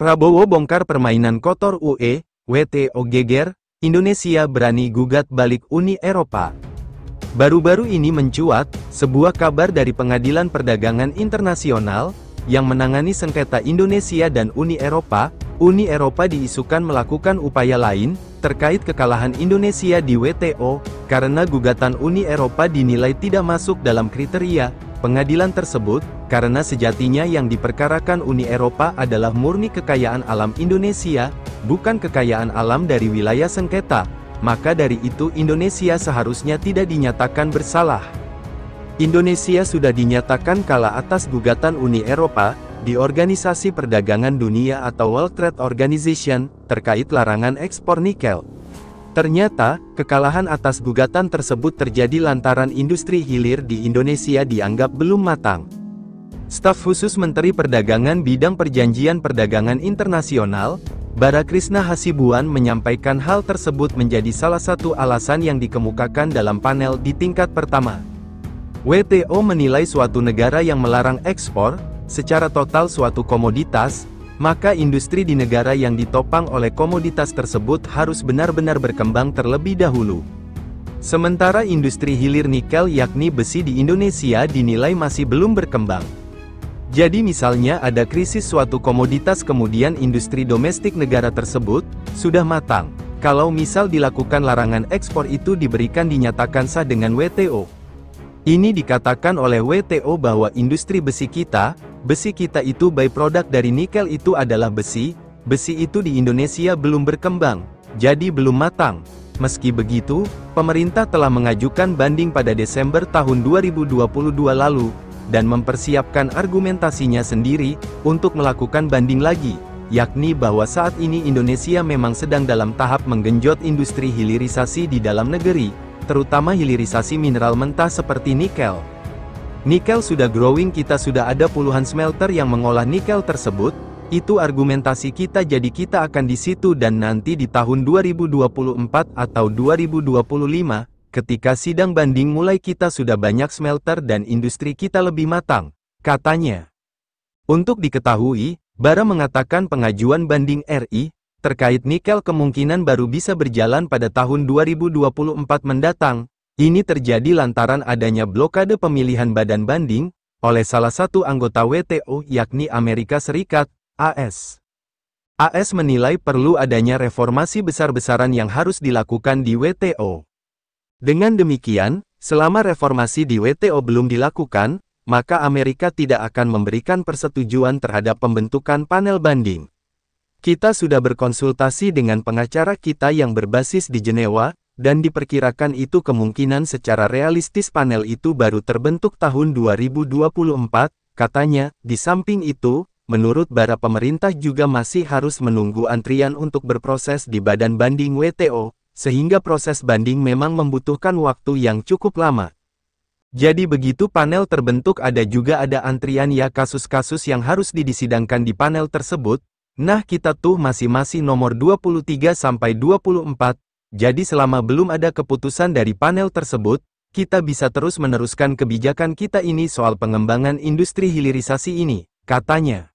Prabowo bongkar permainan kotor UE, WTO geger, Indonesia berani gugat balik Uni Eropa. Baru-baru ini mencuat, sebuah kabar dari Pengadilan Perdagangan Internasional, yang menangani sengketa Indonesia dan Uni Eropa diisukan melakukan upaya lain, terkait kekalahan Indonesia di WTO, karena gugatan Uni Eropa dinilai tidak masuk dalam kriteria pengadilan tersebut, karena sejatinya yang diperkarakan Uni Eropa adalah murni kekayaan alam Indonesia, bukan kekayaan alam dari wilayah sengketa. Maka dari itu Indonesia seharusnya tidak dinyatakan bersalah. Indonesia sudah dinyatakan kalah atas gugatan Uni Eropa, di Organisasi Perdagangan Dunia atau World Trade Organization, terkait larangan ekspor nikel. Ternyata, kekalahan atas gugatan tersebut terjadi lantaran industri hilir di Indonesia dianggap belum matang. Staf khusus Menteri Perdagangan Bidang Perjanjian Perdagangan Internasional, Barakrishna Hasibuan menyampaikan hal tersebut menjadi salah satu alasan yang dikemukakan dalam panel di tingkat pertama. WTO menilai suatu negara yang melarang ekspor, secara total suatu komoditas, maka industri di negara yang ditopang oleh komoditas tersebut harus benar-benar berkembang terlebih dahulu. Sementara industri hilir nikel yakni besi di Indonesia dinilai masih belum berkembang. Jadi misalnya ada krisis suatu komoditas kemudian industri domestik negara tersebut sudah matang. Kalau misal dilakukan larangan ekspor itu diberikan dinyatakan sah dengan WTO. Ini dikatakan oleh WTO bahwa industri besi kita itu byproduct dari nikel itu adalah besi itu di Indonesia belum berkembang, jadi belum matang. Meski begitu, pemerintah telah mengajukan banding pada Desember tahun 2022 lalu, dan mempersiapkan argumentasinya sendiri, untuk melakukan banding lagi, yakni bahwa saat ini Indonesia memang sedang dalam tahap menggenjot industri hilirisasi di dalam negeri, terutama hilirisasi mineral mentah seperti nikel. Nikel sudah growing, kita sudah ada puluhan smelter yang mengolah nikel tersebut, itu argumentasi kita, jadi kita akan di situ dan nanti di tahun 2024 atau 2025, ketika sidang banding mulai kita sudah banyak smelter dan industri kita lebih matang, katanya. Untuk diketahui, Bara mengatakan pengajuan banding RI, terkait nikel kemungkinan baru bisa berjalan pada tahun 2024 mendatang. Ini terjadi lantaran adanya blokade pemilihan badan banding, oleh salah satu anggota WTO yakni Amerika Serikat, AS. AS menilai perlu adanya reformasi besar-besaran yang harus dilakukan di WTO. Dengan demikian, selama reformasi di WTO belum dilakukan, maka Amerika tidak akan memberikan persetujuan terhadap pembentukan panel banding. Kita sudah berkonsultasi dengan pengacara kita yang berbasis di Jenewa, dan diperkirakan itu kemungkinan secara realistis panel itu baru terbentuk tahun 2024, katanya. Di samping itu, menurut Bara pemerintah juga masih harus menunggu antrian untuk berproses di badan banding WTO, sehingga proses banding memang membutuhkan waktu yang cukup lama. Jadi begitu panel terbentuk ada antrian ya kasus-kasus yang harus disidangkan di panel tersebut. Nah kita tuh masih nomor 23 sampai 24. Jadi selama belum ada keputusan dari panel tersebut, kita bisa terus meneruskan kebijakan kita ini soal pengembangan industri hilirisasi ini, katanya.